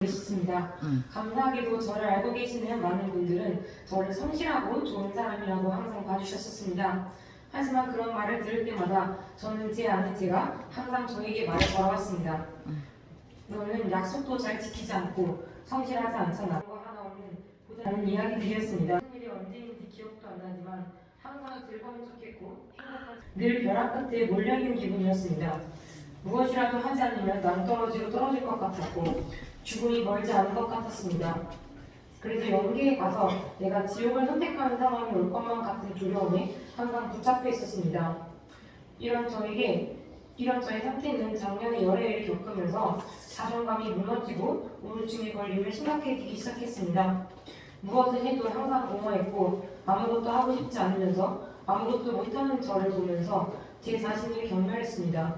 계십니다. 감사하게도 저를 알고 계시는 많은 분들은 저를 성실하고 좋은 사람이라고 항상 봐주셨었습니다. 하지만 그런 말을 들을 때마다 저는 제 안에 제가 항상 저에게 말을 걸어왔습니다. 너는 약속도 잘 지키지 않고 성실하지 않잖아. 그거 하나 없는 보자는 이야기들이었습니다. 무슨 일이 언제인지 기억도 안 나지만 항상 즐거운 척했고 늘 벼락 끝에 몰려있는 기분이었습니다. 무엇이라도 하지 않으면 낭떠러지로 떨어질 것 같았고 죽음이 멀지 않은 것 같았습니다. 그래서 연계에 가서 내가 지옥을 선택하는 상황이 올 것만 같은 두려움에 항상 붙잡혀 있었습니다. 이런 저의 상태는 작년에 여러 일을 겪으면서 자존감이 무너지고 우울증에 걸림을 심각해지기 시작했습니다. 무엇을 해도 항상 공허했고 아무것도 하고 싶지 않으면서 아무것도 못하는 저를 보면서 제 자신을 경멸했습니다.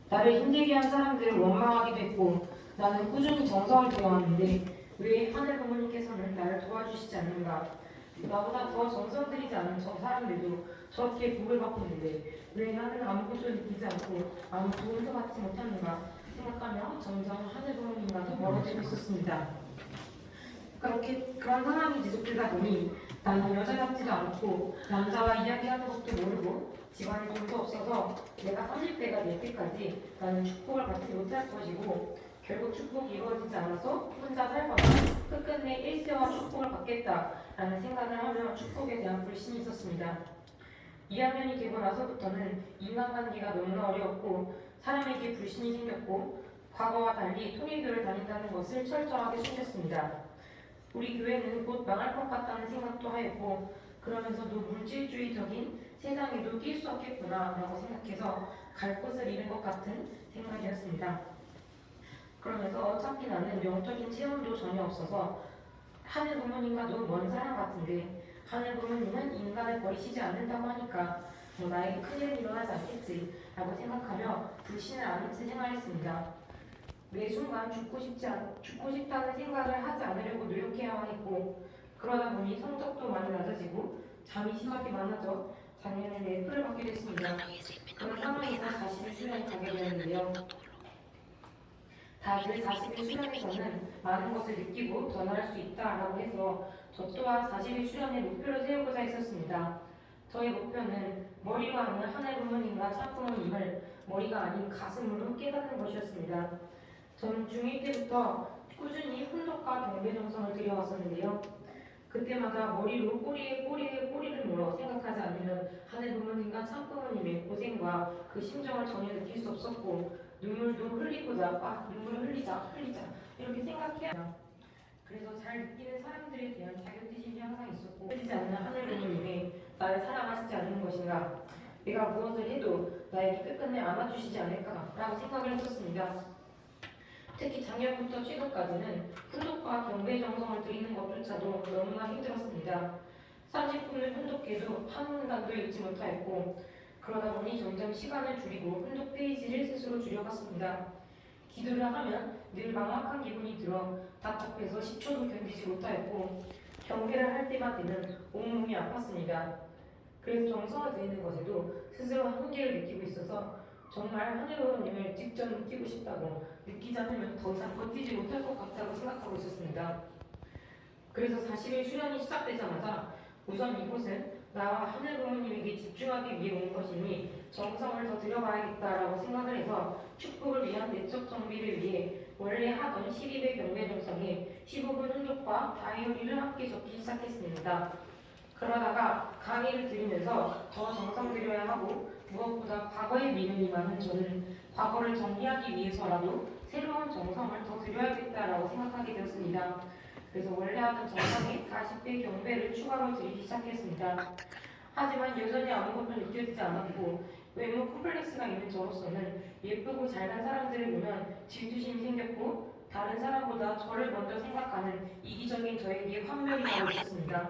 나를 힘들게 한 사람들을 원망하기도 했고 나는 꾸준히 정성을 들여왔는데 왜 하늘 부모님께서는 나를 도와주시지 않는가? 나보다 더 정성 들이지 않은 저 사람들도 저렇게 복을 받고 있는데 왜 나는 아무것도 느끼지 않고 아무 도움도 받지 못하는가 생각하며 점점 하늘 부모님과 더 멀어지고 있었습니다. 그런 상황이 지속되다 보니 나는 여자답지도 않고 남자와 이야기하는 것도 모르고 집안에 돈도 없어서 내가 30대가 될 때까지 나는 축복을 받지 못할 것이고 결국 축복이 이루어지지 않아서 혼자 살거나 끝끝내 일세와 축복을 받겠다라는 생각을 하며 축복에 대한 불신이 있었습니다. 2학년이 되고 나서부터는 인간관계가 너무나 어려웠고 사람에게 불신이 생겼고 과거와 달리 통일교를 다닌다는 것을 철저하게 숨겼습니다. 우리 교회는 곧 망할 것 같다는 생각도 하였고 그러면서도 물질주의적인 세상에도 낄 수 없겠구나 라고 생각해서 갈 곳을 잃은 것 같은 생각이었습니다. 그러면서 어차피 나는 영적인 체험도 전혀 없어서 하늘 부모님과도 먼 사람 같은데 하늘 부모님은 인간을 버리시지 않는다고 하니까 나에게 큰일은 일어나지 않겠지 라고 생각하며 불신을 안 채 생활했습니다. 매 순간 죽고 싶다는 생각을 하지 않으려고 노력해야만 했고 그러다 보니 성적도 많이 낮아지고 잠이 심하게 많아져 작년에 뇌표를 받게 됐습니다. 그런 상황에서 40일 수련에 가게 되었는데요. 다들 40일 수련에서는 많은 것을 느끼고 더 나을 수 있다라고 해서 저 또한 40일 수련의 목표를 세우고자 했었습니다. 저의 목표는 머리로 하는 하늘 부모님과 참 부모님을 머리가 아닌 가슴으로 깨닫는 것이었습니다. 저는 중1 때부터 꾸준히 훈독과 경배 정성을 들여왔었는데요. 그때마다 머리로 꼬리에 꼬리를 물어 생각하지 않으면 하늘 부모님과 참 부모님의 고생과 그 심정을 전혀 느낄 수 없었고 눈물도 흘리고자 눈물을 흘리자 이렇게 생각해야 해요. 그래서 잘 느끼는 사람들에 대한 자격지심이 항상 있었고 흐리지 않는 하늘 부모님이 나를 사랑하시지 않는 것인가 내가 무엇을 해도 나에게 끝끝내 안아주시지 않을까라고 생각을 했었습니다. 특히 작년부터 최근까지는 훈독과 경배 정성을 드리는 것조차도 너무나 힘들었습니다. 30분을 훈독해도 한 문단도 읽지 못하였고 그러다 보니 점점 시간을 줄이고 훈독 페이지를 스스로 줄여갔습니다. 기도를 하면 늘 막막한 기분이 들어 답답해서 10초도 견디지 못하였고 경배를 할 때만 되면 온몸이 아팠습니다. 그래서 정성을 드리는 것에도 스스로 한계를 느끼고 있어서 정말 하늘 부모님을 직접 느끼고 싶다고 느끼지 않으면 더 이상 버티지 못할 것 같다고 생각하고 있었습니다. 그래서 40일 수련이 시작되자마자 우선 이곳은 나와 하늘 부모님에게 집중하기 위해 온 것이니 정성을 더 들여봐야겠다라고 생각을 해서 축복을 위한 내적 정비를 위해 원래 하던 12배 경배 정성에 15분 훈독과 다이어리를 함께 적기 시작했습니다. 그러다가 강의를 들으면서 더 정성 들여야 하고 무엇보다 과거에 미련이 많은 저는 과거를 정리하기 위해서라도 새로운 정성을 더 들여야겠다라고 생각하게 되었습니다. 그래서 원래 하던 정성에 40배 경배를 추가로 드리기 시작했습니다. 하지만 여전히 아무것도 느껴지지 않았고 외모 콤플렉스가 있는 저로서는 예쁘고 잘난 사람들을 보면 질투심이 생겼고 다른 사람보다 저를 먼저 생각하는 이기적인 저에게 환멸이 가고 있었습니다.